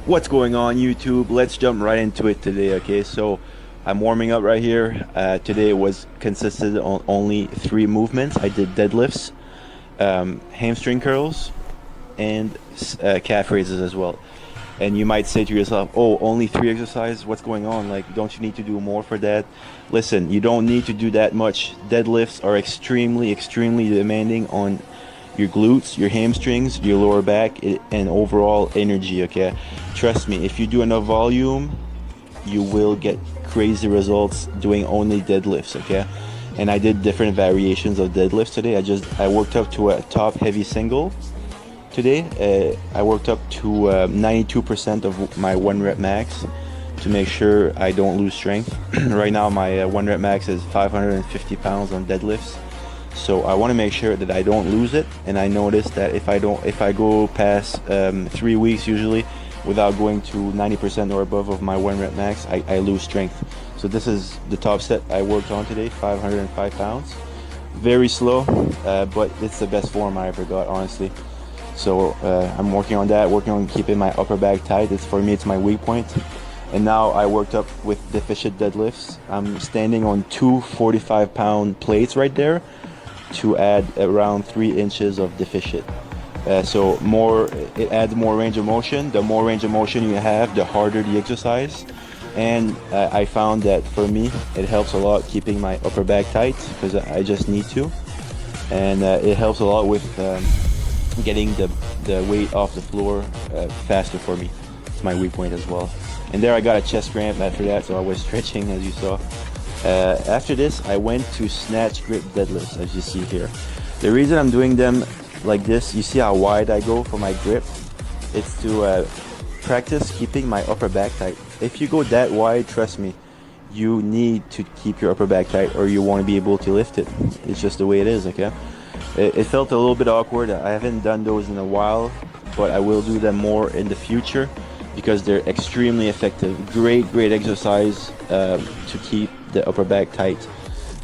What's going on YouTube? Let's jump right into it today. Okay, so I'm warming up right here. Today was consisted on only 3 movements. I did deadlifts, hamstring curls, and calf raises as well. And you might say to yourself, oh, only 3 exercises? What's going on? Like, don't you need to do more for that? Listen, you don't need to do that much. Deadlifts are extremely demanding on your glutes, your hamstrings, your lower back, and overall energy, okay? Trust me, if you do enough volume, you will get crazy results doing only deadlifts, okay? And I did different variations of deadlifts today. I worked up to a top heavy single today. I worked up to 92% of my 1 rep max to make sure I don't lose strength. Right now my 1 rep max is 550 pounds on deadlifts. So I want to make sure that I don't lose it, and I noticed that if I go past 3 weeks usually without going to 90% or above of my 1 rep max, I lose strength. So this is the top set I worked on today, 505 pounds. Very slow, but it's the best form I ever got, honestly. So I'm working on that, working on keeping my upper back tight. For me, it's my weak point. And now I worked up with deficit deadlifts. I'm standing on 2 45-pound plates right there to add around 3 inches of deficit. So it adds more range of motion. The more range of motion you have, the harder the exercise. And I found that for me, it helps a lot keeping my upper back tight because I just need to. And it helps a lot with getting the weight off the floor faster for me. It's my weak point as well. And there I got a chest cramp after that, so I was stretching as you saw. After this, I went to snatch grip deadlifts, as you see here. The reason I'm doing them like this, you see how wide I go for my grip? It's to practice keeping my upper back tight. If you go that wide, trust me, you need to keep your upper back tight or you won't be able to lift it. It's just the way it is, okay? It felt a little bit awkward. I haven't done those in a while, but I will do them more in the future because they're extremely effective. Great exercise to keep the upper back tight.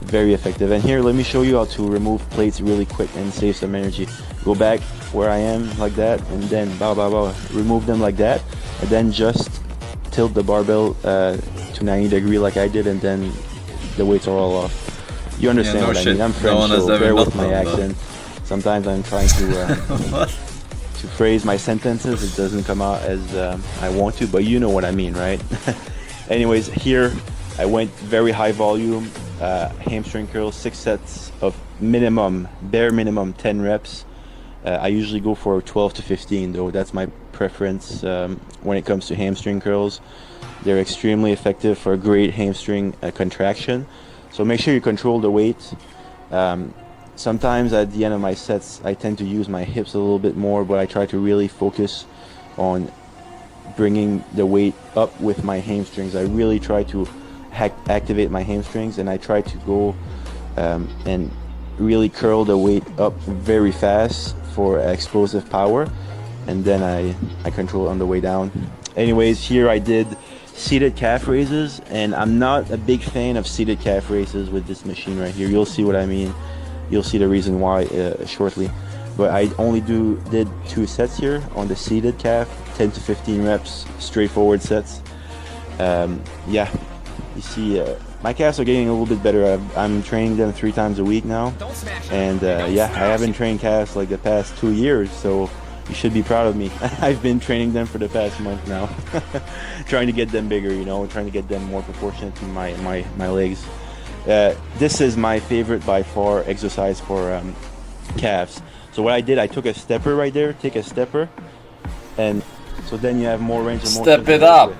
Very effective. And here, let me show you how to remove plates really quick and save some energy. Go back where I am like that, and then remove them like that, and then just tilt the barbell to 90 degree like I did, and then the weights are all off. You understand what I mean? I'm French, so bear with my accent. Sometimes I'm trying to to phrase my sentences. It doesn't come out as I want to, but you know what I mean, right? Anyways, here I went very high volume, hamstring curls, 6 sets of bare minimum 10 reps. I usually go for 12 to 15 though. That's my preference when it comes to hamstring curls. They're extremely effective for a great hamstring contraction. So make sure you control the weight. Sometimes at the end of my sets, I tend to use my hips a little bit more, but I try to really focus on bringing the weight up with my hamstrings. I really try to activate my hamstrings, and I try to go and really curl the weight up very fast for explosive power, and then I control on the way down. Anyways, here I did seated calf raises, and I'm not a big fan of seated calf raises with this machine right here. You'll see what I mean. You'll see the reason why shortly. But I only did 2 sets here on the seated calf, 10 to 15 reps, straightforward sets. Yeah, you see my calves are getting a little bit better. I'm training them 3 times a week now, and yeah, I haven't trained calves like the past 2 years, so you should be proud of me. I've been training them for the past month now, trying to get them bigger, you know, trying to get them more proportionate to my legs. This is my favorite by far exercise for calves. So what I did, I took a stepper right there, take a stepper, and so then you have more range of motion. Step it up!